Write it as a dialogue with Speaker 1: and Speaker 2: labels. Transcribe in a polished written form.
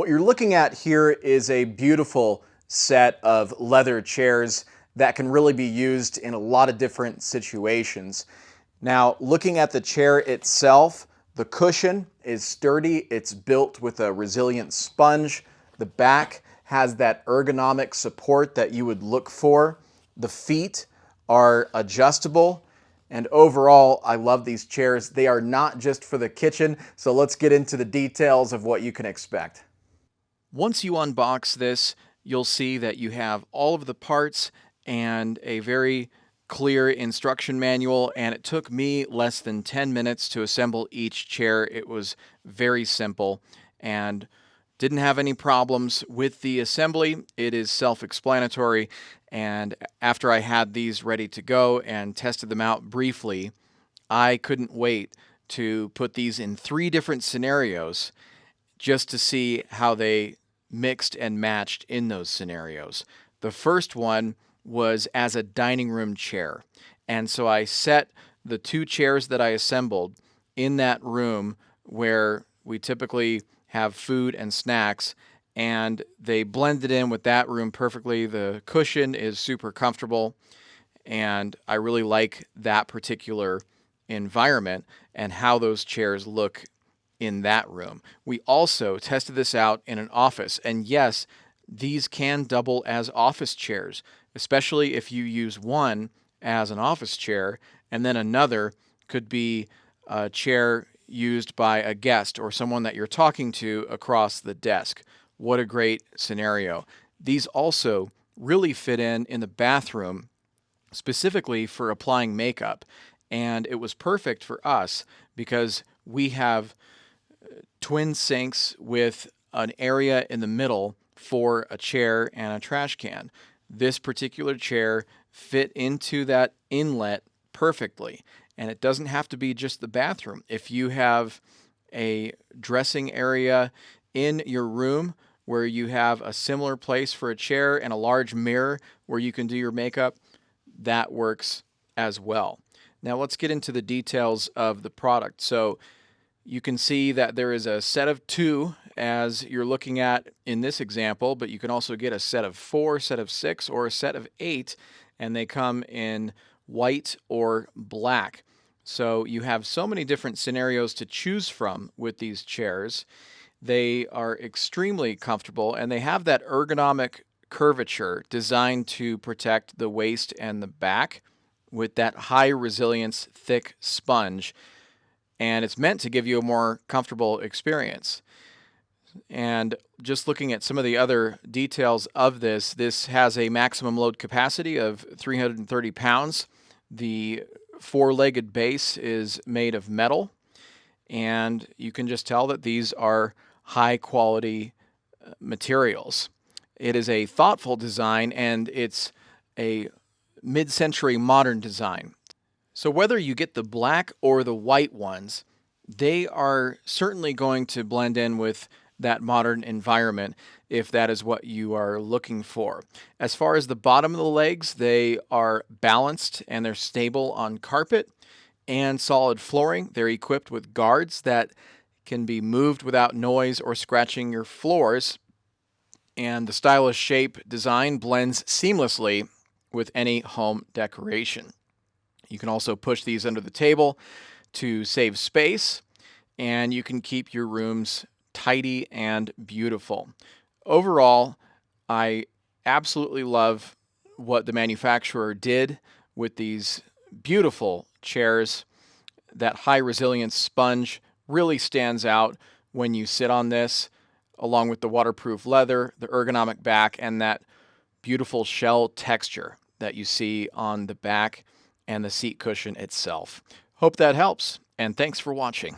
Speaker 1: What you're looking at here is a beautiful set of leather chairs that can really be used in a lot of different situations. Now, looking at the chair itself, the cushion is sturdy. It's built with a resilient sponge. The back has that ergonomic support that you would look for. The feet are adjustable. And overall, I love these chairs. They are not just for the kitchen, so let's get into the details of what you can expect.
Speaker 2: Once you unbox this, you'll see that you have all of the parts and a very clear instruction manual, and it took me less than 10 minutes to assemble each chair. It was very simple and didn't have any problems with the assembly. It is self-explanatory, and after I had these ready to go and tested them out briefly, I couldn't wait to put these in 3 different scenarios just to see how they mixed and matched in those scenarios. The first one was as a dining room chair. And so I set the 2 chairs that I assembled in that room where we typically have food and snacks, and they blended in with that room perfectly. The cushion is super comfortable, and I really like that particular environment and how those chairs look in that room. We also tested this out in an office, and yes, these can double as office chairs, especially if you use one as an office chair and then another could be a chair used by a guest or someone that you're talking to across the desk. What a great scenario. These also really fit in the bathroom, specifically for applying makeup, and it was perfect for us because we have twin sinks with an area in the middle for a chair and a trash can. This particular chair fit into that inlet perfectly, and it doesn't have to be just the bathroom. If you have a dressing area in your room where you have a similar place for a chair and a large mirror where you can do your makeup, that works as well. Now let's get into the details of the product. So you can see that there is a set of 2 as you're looking at in this example, but you can also get a set of 4, set of 6, or a set of 8, and they come in white or black. So you have so many different scenarios to choose from with these chairs. They are extremely comfortable, and they have that ergonomic curvature designed to protect the waist and the back with that high resilience, thick sponge. And it's meant to give you a more comfortable experience. And just looking at some of the other details of this, this has a maximum load capacity of 330 pounds. The 4-legged base is made of metal, and you can just tell that these are high quality materials. It is a thoughtful design, and it's a mid-century modern design. So whether you get the black or the white ones, they are certainly going to blend in with that modern environment if that is what you are looking for. As far as the bottom of the legs, they are balanced and they're stable on carpet and solid flooring. They're equipped with guards that can be moved without noise or scratching your floors. And the stylish shape design blends seamlessly with any home decoration. You can also push these under the table to save space, and you can keep your rooms tidy and beautiful. Overall, I absolutely love what the manufacturer did with these beautiful chairs. That high resilience sponge really stands out when you sit on this, along with the waterproof leather, the ergonomic back, and that beautiful shell texture that you see on the back and the seat cushion itself. Hope that helps, and thanks for watching.